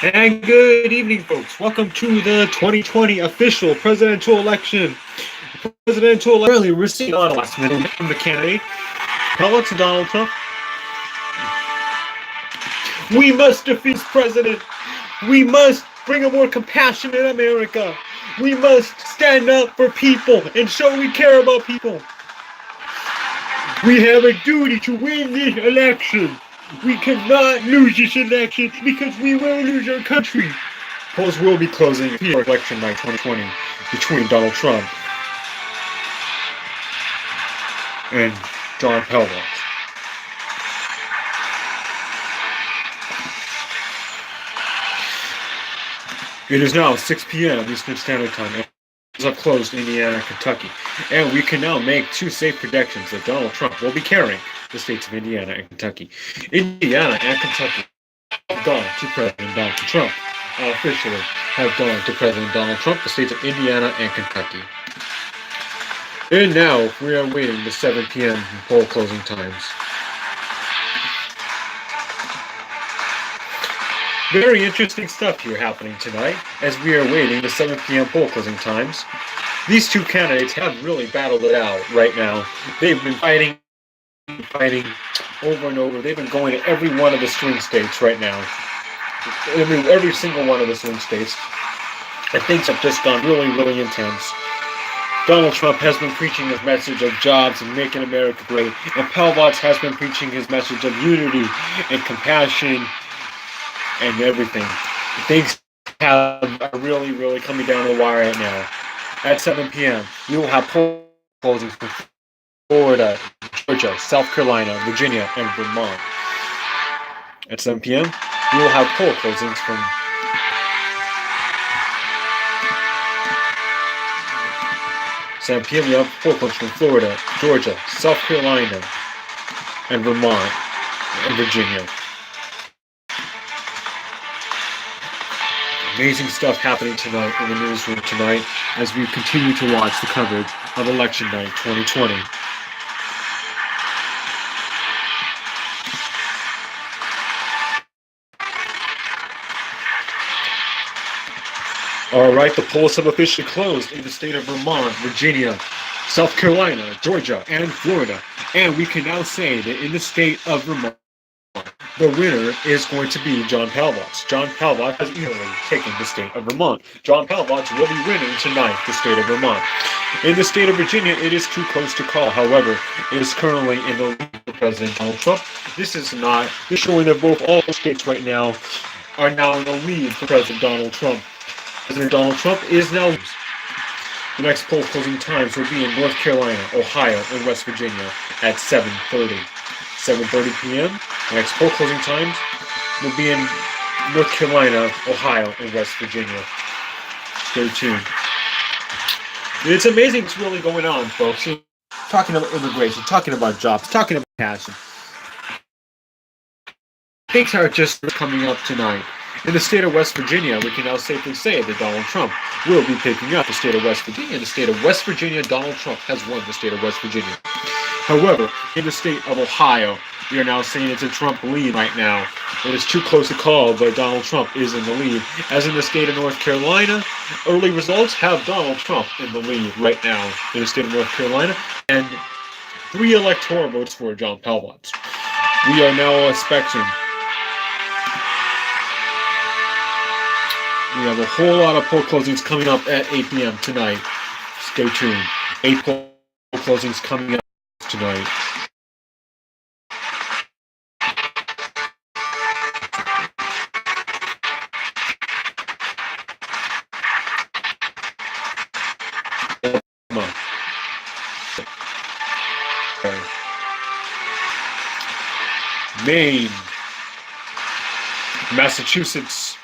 And good evening, folks. Welcome to the 2020 official presidential election. Early, we're seeing a lot of last minute from the candidate. Hello to Donald Trump. We must defeat this president. We must bring a more compassionate America. We must stand up for people and show we care about people. We have a duty to win this election. We cannot lose this election because we will lose our country. Polls will be closing for election night 2020 between Donald Trump and John Pelvis. It is now 6 p.m. Eastern Standard Time. And have closed Indiana and Kentucky, and we can now make two safe predictions that Donald Trump will be carrying the states of Indiana and Kentucky. Indiana and Kentucky have gone to President Donald Trump. Officially have gone to President Donald Trump, the states of Indiana and Kentucky. And now we are waiting the 7 p.m. poll closing times. Very interesting stuff here happening tonight as we are waiting the 7 p.m. poll closing times. These two candidates have really battled it out right now. They've been fighting over and over. They've been going to every one of the swing states right now. Every single one of the swing states. And things have just gone really, really intense. Donald Trump has been preaching his message of jobs and making America great. And Pelvots has been preaching his message of unity and compassion and everything. Things are really, really coming down the wire right now. At 7 p.m., you will have poll closings from Florida, Georgia, South Carolina, Virginia, and Vermont. At 7 p.m., you will have poll closings from you have poll closings from Florida, Georgia, South Carolina, and Vermont, and Virginia. Amazing stuff happening tonight in the newsroom tonight as we continue to watch the coverage of Election Night 2020. All right, the polls have officially closed in the state of Vermont, Virginia, South Carolina, Georgia, and Florida. And we can now say that in the state of Vermont, the winner is going to be John Pelvots. John Pelvots has easily taken the state of Vermont. John Pelvots will be winning tonight the state of Vermont. In the state of Virginia, it is too close to call. However, it is currently in the lead for President Donald Trump. This is showing that all states right now are now in the lead for President Donald Trump. President Donald Trump is now. The next poll closing times will be in North Carolina, Ohio, and West Virginia at 7:30. 7:30 p.m. The next poll closing times will be in North Carolina, Ohio, and West Virginia. Stay tuned. It's amazing what's really going on, folks. Talking about immigration, talking about jobs, talking about passion. Things are just coming up tonight. In the state of West Virginia, we can now safely say that Donald Trump will be picking up the state of West Virginia. In the state of West Virginia, Donald Trump has won the state of West Virginia. However, in the state of Ohio, we are now saying it's a Trump lead right now. It is too close to call, but Donald Trump is in the lead. As in the state of North Carolina, early results have Donald Trump in the lead right now in the state of North Carolina, and 3 electoral votes for John Pelvots. We are now expecting. We have a whole lot of poll closings coming up at 8 p.m. tonight. Stay tuned. 8 poll closings coming up tonight. Maine, Massachusetts,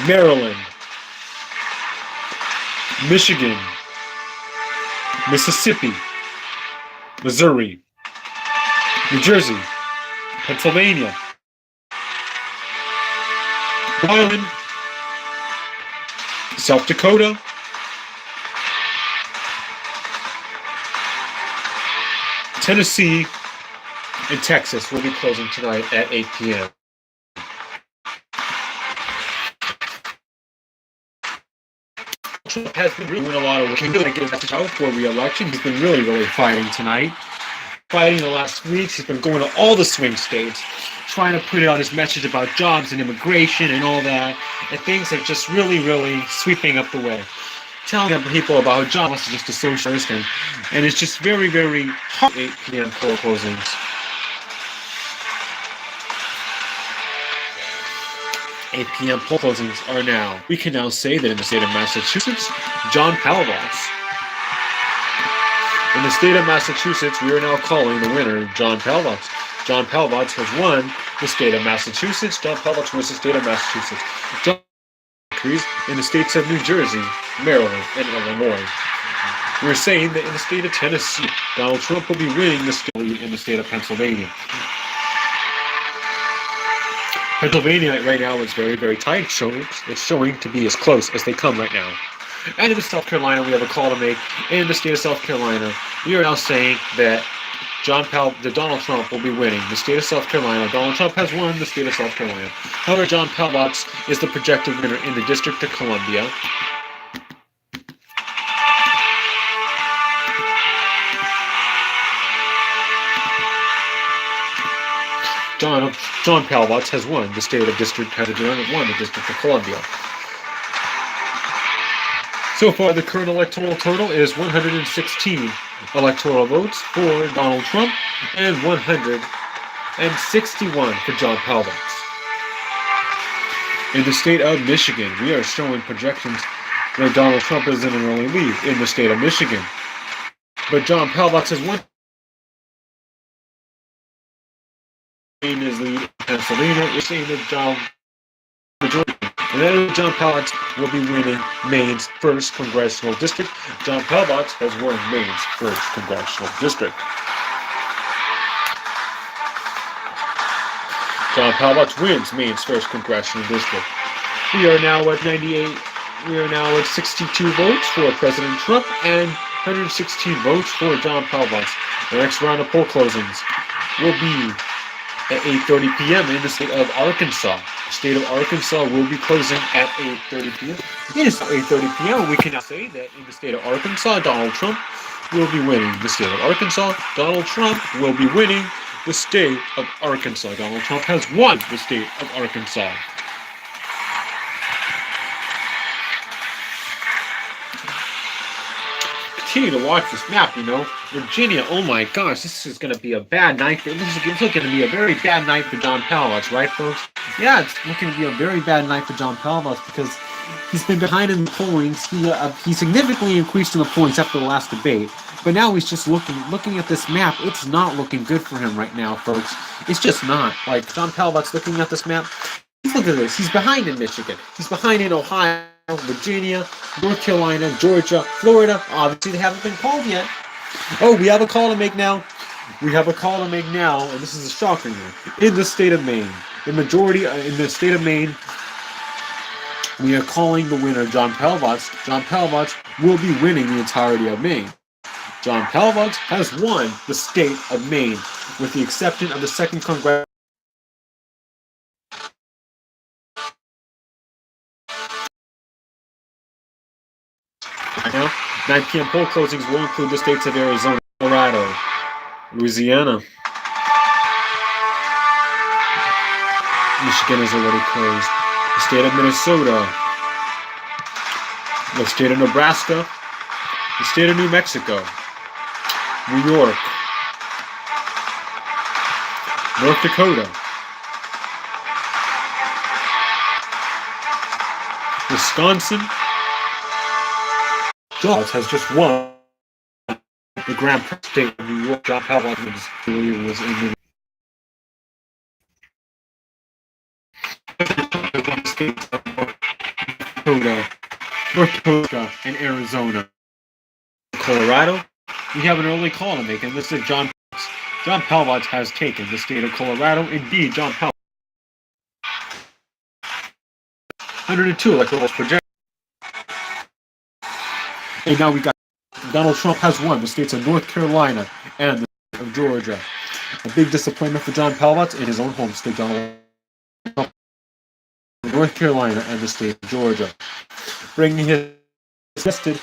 Maryland, Michigan, Mississippi, Missouri, New Jersey, Pennsylvania, Rhode Island, South Dakota, Tennessee, and Texas will be closing tonight at 8 p.m. Trump has been really doing a lot of work. He's going to get his message out for re-election. He's been really fighting tonight. Fighting the last weeks. He's been going to all the swing states, trying to put out his message about jobs and immigration and all that. And things are just really sweeping up the way. Telling people about how John was just a socialist, and it's just very hard. 8 p.m. poll closings. 8 p.m. poll closings are now. We can now say that in the state of Massachusetts, John Palavots. In the state of Massachusetts, we are now calling the winner John Palavots. John Palavots has won the state of Massachusetts. John Palavots wins the state of Massachusetts. John in the states of New Jersey, Maryland, and Illinois. We're saying that in the state of Tennessee, Donald Trump will be winning the state in the state of Pennsylvania. Pennsylvania right now is very tight, so it's showing to be as close as they come right now. And in South Carolina, we have a call to make. In the state of South Carolina, we are now saying that Donald Trump will be winning the state of South Carolina. Donald Trump has won the state of South Carolina. However, John Palavots is the projected winner in the District of Columbia. John Palavots has won the state of District of Columbia. So far, the current electoral total is 116 electoral votes for Donald Trump and 161 for John Palavots. In the state of Michigan, we are showing projections that Donald Trump is in an early lead in the state of Michigan. But John Palavots has won his lead in Pennsylvania. We're saying that John Palavots will be winning Maine's 1st congressional district. John Palavots has won Maine's 1st congressional district. John Palavots wins Maine's 1st congressional district. We are now at 98. We are now at 62 votes for President Trump and 116 votes for John Palavots. The next round of poll closings will be at 8:30 p.m. in the state of Arkansas. The state of Arkansas will be closing at 8:30 p.m. It is 8:30 p.m. We can now say that in the state of Arkansas, Donald Trump will be winning the state of Arkansas. Donald Trump will be winning the state of Arkansas. Donald Trump has won the state of Arkansas. Continue to watch this map, Virginia, oh my gosh, this is going to be a bad night. This is looking to be a very bad night for John Palavots, right, folks? Yeah, it's looking to be a very bad night for John Palavots because he's been behind in the polling. He significantly increased in the points after the last debate, but now he's just looking at this map. It's not looking good for him right now, folks. It's just not. Like, John Palavots looking at this map, look at this. He's behind in Michigan. He's behind in Ohio, Virginia, North Carolina, Georgia, Florida. Obviously, they haven't been called yet. Oh, we have a call to make now. And this is a shocker here. In the state of Maine, in the state of Maine, we are calling the winner John Palavots. John Palavots will be winning the entirety of Maine. John Palavots has won the state of Maine, with the exception of the 2nd Congress. Now, 9 p.m. poll closings will include the states of Arizona, Colorado, Louisiana. Michigan is already closed. The state of Minnesota, the state of Nebraska, the state of New Mexico, New York, North Dakota, Wisconsin. John has just won the Grand Prix state of New York. John Palavots was in the states of North Dakota, and Arizona. Colorado, we have an early call to make, and this is John Palavots has taken the state of Colorado. Indeed, John Palavots. 102 electoral votes projected. And now we got Donald Trump has won the states of North Carolina and the state of Georgia. A big disappointment for John Palavots in his own home state, Donald Trump, North Carolina and the state of Georgia, bringing his suggested.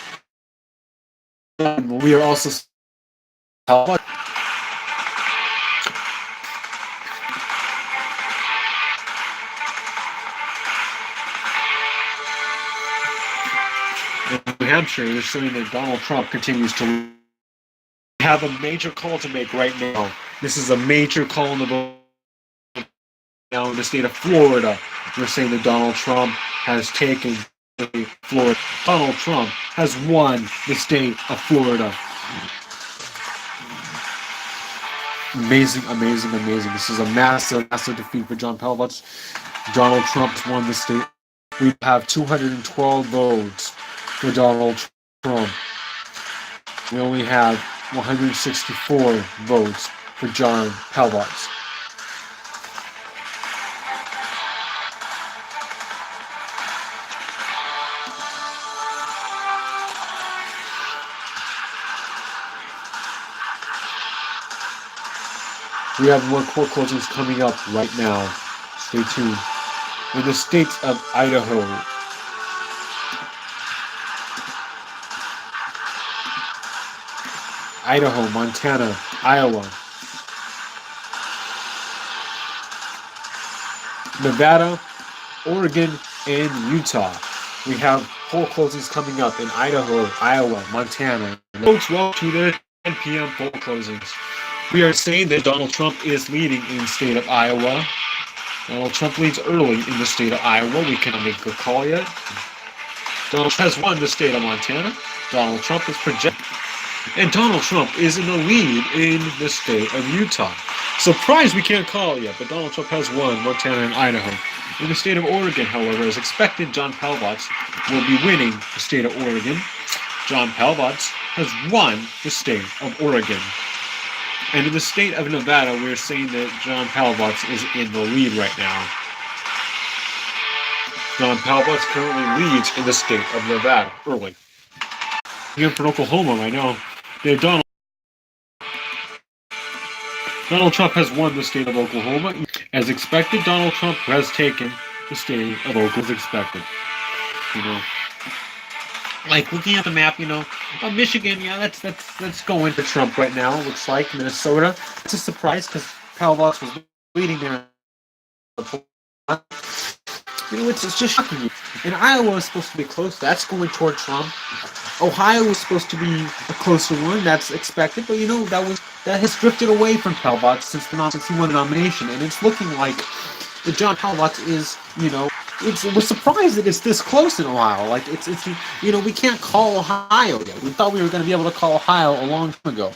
We are also in New Hampshire, they're showing that Donald Trump continues to have a major call to make right now. This is a major call in the vote now in the state of Florida. We're saying that Donald Trump has taken Florida. Donald Trump has won the state of Florida. Amazing, amazing, amazing. This is a massive, massive defeat for John Pavlovich. Donald Trump has won the state. We have 212 votes for Donald Trump. We only have 164 votes for John Pavlovich. We have more court closings coming up right now. Stay tuned. In the states of Idaho, Montana, Iowa, Nevada, Oregon, and Utah. We have poll closings coming up in Idaho, Iowa, Montana. Folks, welcome to the 10 p.m. poll closings. We are saying that Donald Trump is leading in the state of Iowa. Donald Trump leads early in the state of Iowa. We cannot make a call yet. Donald Trump has won the state of Montana. Donald Trump is projected. And Donald Trump is in the lead in the state of Utah. Surprised we can't call it yet, but Donald Trump has won Montana and Idaho. In the state of Oregon, however, as expected, John Pavlovich will be winning the state of Oregon. John Pavlovich has won the state of Oregon. And in the state of Nevada, we're saying that John Pavlovich is in the lead right now. John Pavlovich currently leads in the state of Nevada early. Here for Oklahoma right now, Donald Trump has won the state of Oklahoma. As expected, Donald Trump has taken the state of Oklahoma as expected. You know, like looking at the map, Michigan, yeah, that's going to Trump right now. It looks like Minnesota. It's a surprise because Pavlovich was leading there. It's just shocking. And Iowa is supposed to be close. That's going toward Trump. Ohio was supposed to be a closer one. That's expected, but that has drifted away from Pavlovich since he won the nomination, and it's looking like that John Pavlovich is, we're surprised that it's this close in Ohio. Like it's we can't call Ohio yet. We thought we were going to be able to call Ohio a long time ago.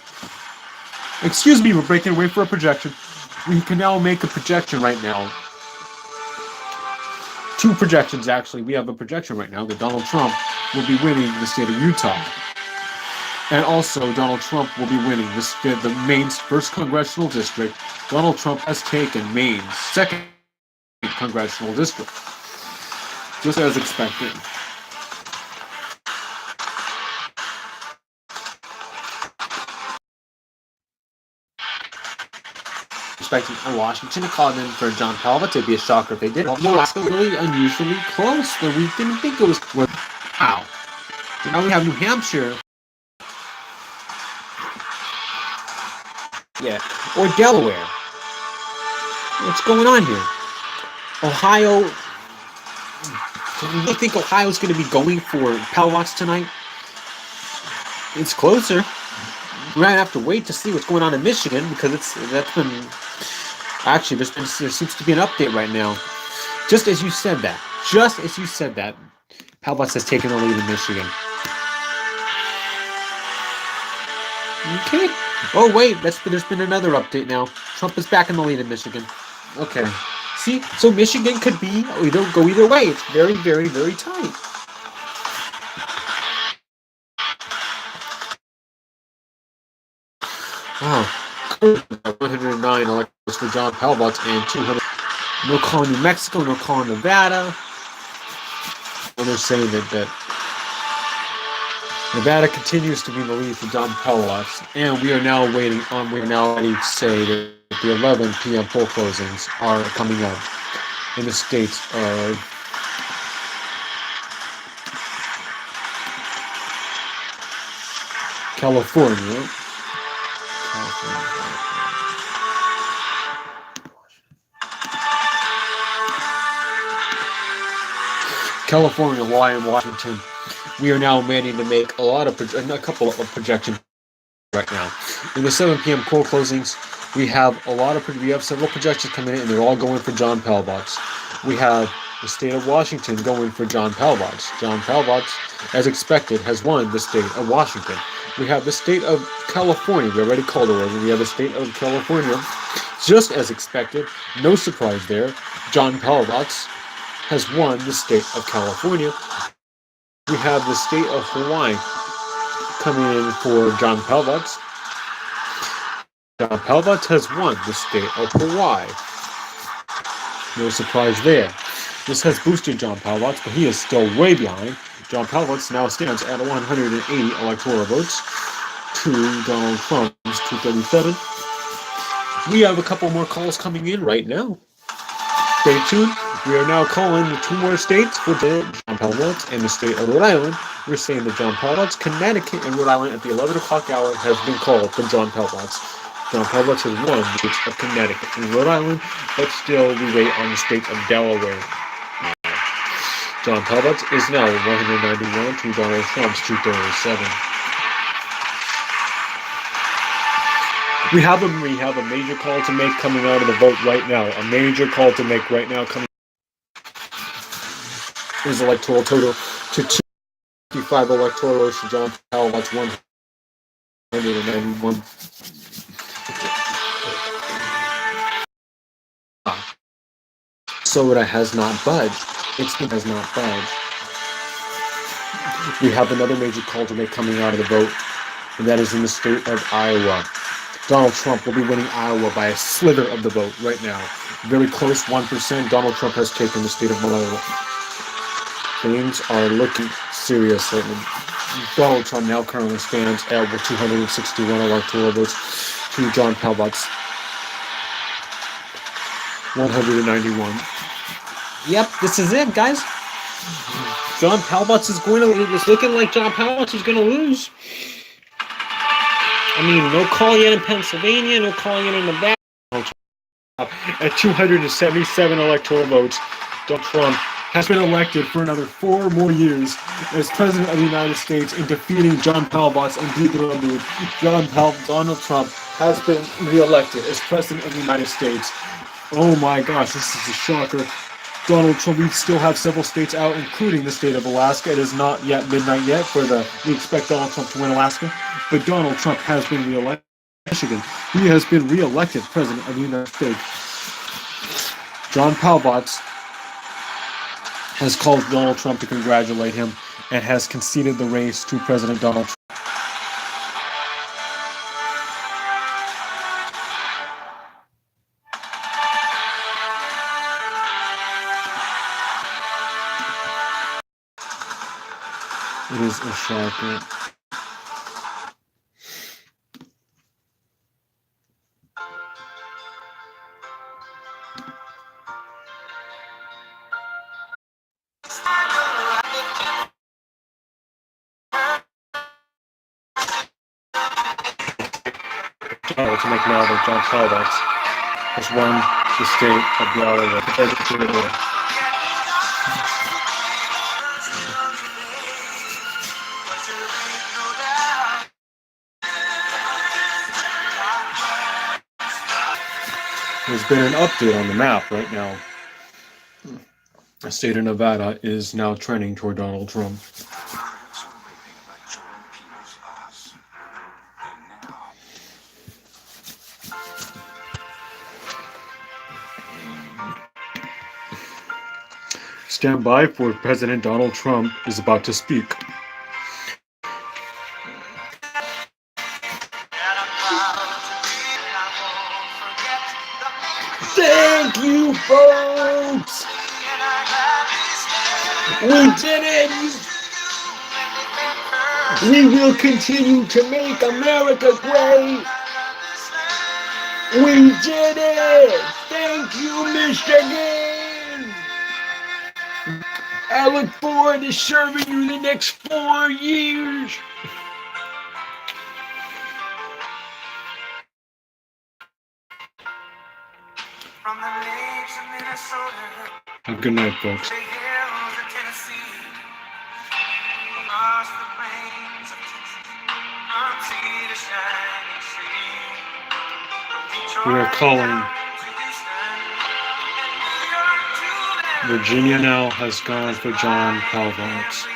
Excuse me, we're breaking away for a projection. We can now make a projection right now. Two projections, actually. We have a projection right now that Donald Trump will be winning the state of Utah. And also, Donald Trump will be winning the Maine's first congressional district. Donald Trump has taken Maine's second congressional district, just as expected. Expecting Washington to call in for John Pavlovich. It'd be a shocker if they did. Alaska really unusually close. That we didn't think it was. Wow. So now we have New Hampshire. Yeah. Or Delaware. What's going on here? Ohio. Do you really think Ohio's going to be going for Pavlovich tonight? It's closer. We're going to have to wait to see what's going on in Michigan because there seems to be an update right now. Just as you said that, Pavlovich has taken the lead in Michigan. Okay. Oh wait, there's been another update now. Trump is back in the lead in Michigan. Okay. See, so Michigan could go either way. It's very, very, very tight. Wow. 109 electors for John Pavlovich and 200. No calling New Mexico, no calling Nevada. And they're saying that Nevada continues to be in the lead for John Pavlovich, and we are now ready to say that the 11 p.m. poll closings are coming up in the states of California. California, Hawaii, and Washington. We are now manning to make a couple of projections right now. In the 7 p.m. coal closings, we have several projections coming in, and they're all going for John Pallbots. We have the state of Washington going for John Pallbots. John Pallbots, as expected, has won the state of Washington. We have the state of California. We already called it over. We have the state of California, just as expected. No surprise there. John Pallbots has won the state of California. We have the state of Hawaii coming in for John Pallbots. John Pallbots has won the state of Hawaii. No surprise there. This has boosted John Pallbots, but he is still way behind. John Pallbots now stands at 180 electoral votes to Donald Trump's 237. We have a couple more calls coming in right now. Stay tuned. We are now calling the 2 more states for John Pallbots and the state of Rhode Island. We're saying that John Pallbots, Connecticut, and Rhode Island at the 11 o'clock hour has been called for John Pallbots. John Pallbots has won the states of Connecticut and Rhode Island, but still we wait on the state of Delaware. John Pallbots is now 191 to Donald Trump's 237. We have a major call to make coming out of the vote right now. A major call to make right now coming is electoral total to 255 electoral votes to John Pallbots 191. Soda has not budged. It has not budged. We have another major call to make coming out of the vote, and that is in the state of Iowa. Donald Trump will be winning Iowa by a slither of the vote right now. Very close, 1%. Donald Trump has taken the state of Iowa. Things are looking serious lately. Donald Trump now currently stands at 261 electoral votes to John Pallbots 191. Yep, this is it, guys. John Pallbots is going to lose. It's looking like John Pallbots is going to lose. I mean, no call yet in Pennsylvania, no call yet in Nevada. At 277 electoral votes, Donald Trump has been elected for another 4 more years as President of the United States in defeating John Pallbots and Pete Buttigieg. Donald Trump has been reelected as President of the United States. Oh my gosh, this is a shocker. Donald Trump, we still have several states out, including the state of Alaska. It is not yet midnight yet we expect Donald Trump to win Alaska, but Donald Trump has been reelected. Michigan, he has been reelected President of the United States. John Pallbots has called Donald Trump to congratulate him and has conceded the race to President Donald Trump. It is a shocker. To make now that John Pallbots has won the state of Delaware. There's been an update on the map right now. The state of Nevada is now trending toward Donald Trump. Stand by for President Donald Trump is about to speak. Thank you, folks! We did it! We will continue to make America great! We did it! Thank you, Michigan! I look forward to serving you the next 4 years. Have a good night, folks. We are calling. Virginia now has gone for John Pavlovitz.